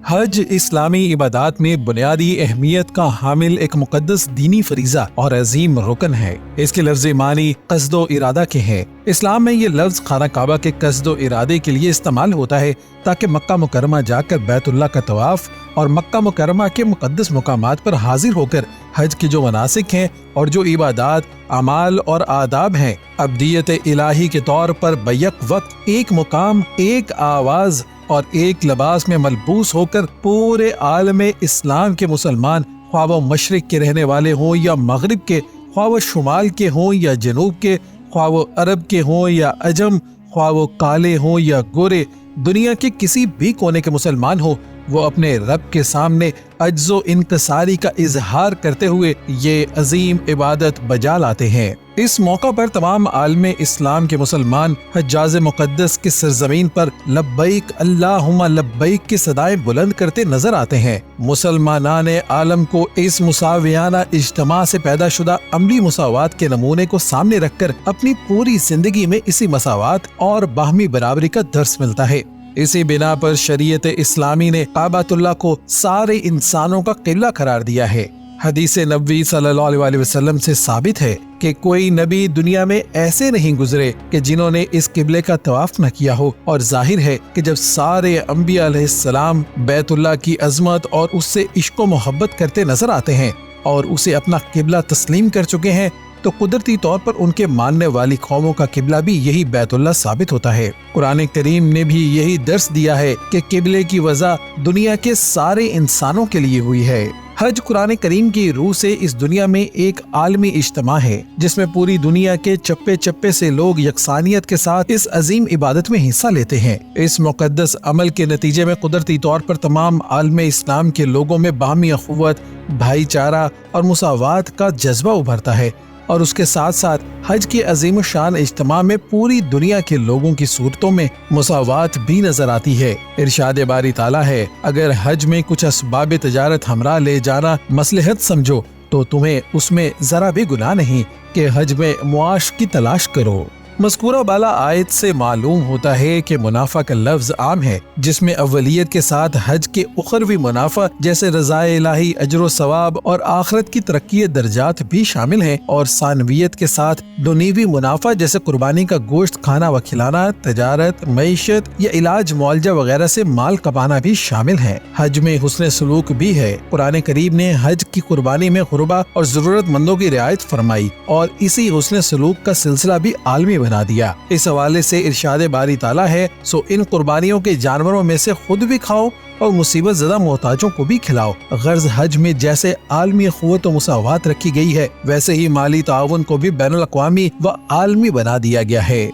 حج اسلامی عبادات میں بنیادی اہمیت کا حامل ایک مقدس دینی فریضہ اور عظیم رکن ہے۔ اس کے لفظ معنی قصد و ارادہ کے ہیں۔ اسلام میں یہ لفظ خانہ کعبہ کے قصد و ارادے کے لیے استعمال ہوتا ہے تاکہ مکہ مکرمہ جا کر بیت اللہ کا طواف اور مکہ مکرمہ کے مقدس مقامات پر حاضر ہو کر حج کے جو مناسک ہیں اور جو عبادات، اعمال اور آداب ہیں، ابدیت الہی کے طور پر بیک وقت ایک مقام، ایک آواز اور ایک لباس میں ملبوس ہو کر پورے عالم اسلام کے مسلمان، خواہ وہ مشرق کے رہنے والے ہوں یا مغرب کے، خواہ وہ شمال کے ہوں یا جنوب کے، خواہ وہ عرب کے ہوں یا عجم، خواہ وہ کالے ہوں یا گورے، دنیا کے کسی بھی کونے کے مسلمان ہو، وہ اپنے رب کے سامنے عجز و انکساری کا اظہار کرتے ہوئے یہ عظیم عبادت بجا لاتے ہیں۔ اس موقع پر تمام عالم اسلام کے مسلمان حجاز مقدس کی سرزمین پر لبیک اللہم لبیک کی صدائیں بلند کرتے نظر آتے ہیں۔ مسلمانان عالم کو اس مساویانہ اجتماع سے پیدا شدہ عملی مساوات کے نمونے کو سامنے رکھ کر اپنی پوری زندگی میں اسی مساوات اور باہمی برابری کا درس ملتا ہے۔ اسی بنا پر شریعت اسلامی نے کعبۃ اللہ کو سارے انسانوں کا قبلہ قرار دیا ہے۔ حدیث نبوی صلی اللہ علیہ وسلم سے ثابت ہے کہ کوئی نبی دنیا میں ایسے نہیں گزرے کہ جنہوں نے اس قبلے کا طواف نہ کیا ہو، اور ظاہر ہے کہ جب سارے انبیاء علیہ السلام بیت اللہ کی عظمت اور اس سے عشق و محبت کرتے نظر آتے ہیں اور اسے اپنا قبلہ تسلیم کر چکے ہیں، تو قدرتی طور پر ان کے ماننے والی قوموں کا قبلہ بھی یہی بیت اللہ ثابت ہوتا ہے۔ قرآن کریم نے بھی یہی درس دیا ہے کہ قبلے کی وضع دنیا کے سارے انسانوں کے لیے ہوئی ہے۔ حج قرآن کریم کی روح سے اس دنیا میں ایک عالمی اجتماع ہے جس میں پوری دنیا کے چپے چپے سے لوگ یکسانیت کے ساتھ اس عظیم عبادت میں حصہ لیتے ہیں۔ اس مقدس عمل کے نتیجے میں قدرتی طور پر تمام عالم اسلام کے لوگوں میں باہمی اخوت، بھائی چارہ اور مساوات کا جذبہ ابھرتا ہے، اور اس کے ساتھ ساتھ حج کے عظیم الشان اجتماع میں پوری دنیا کے لوگوں کی صورتوں میں مساوات بھی نظر آتی ہے۔ ارشاد باری تعالیٰ ہے، اگر حج میں کچھ اسباب تجارت ہمراہ لے جانا مصلحت سمجھو تو تمہیں اس میں ذرا بھی گناہ نہیں کہ حج میں معاش کی تلاش کرو۔ مذکورہ بالا آیت سے معلوم ہوتا ہے کہ منافع کا لفظ عام ہے، جس میں اولیت کے ساتھ حج کے اخروی منافع جیسے رضا الہی، اجر و ثواب اور آخرت کی ترقی درجات بھی شامل ہیں، اور ثانویت کے ساتھ دنیوی منافع جیسے قربانی کا گوشت کھانا و کھلانا، تجارت، معیشت یا علاج معالجہ وغیرہ سے مال کمانا بھی شامل ہے۔ حج میں حسن سلوک بھی ہے۔ قرآن کریم نے حج کی قربانی میں غربا اور ضرورت مندوں کی رعایت فرمائی اور اسی حسن سلوک کا سلسلہ بھی عالمی بنا دیا۔ اس حوالے سے ارشاد باری تعالیٰ ہے، سو ان قربانیوں کے جانوروں میں سے خود بھی کھاؤ اور مصیبت زدہ محتاجوں کو بھی کھلاؤ۔ غرض حج میں جیسے عالمی اخوت و مساوات رکھی گئی ہے، ویسے ہی مالی تعاون کو بھی بین الاقوامی و عالمی بنا دیا گیا ہے۔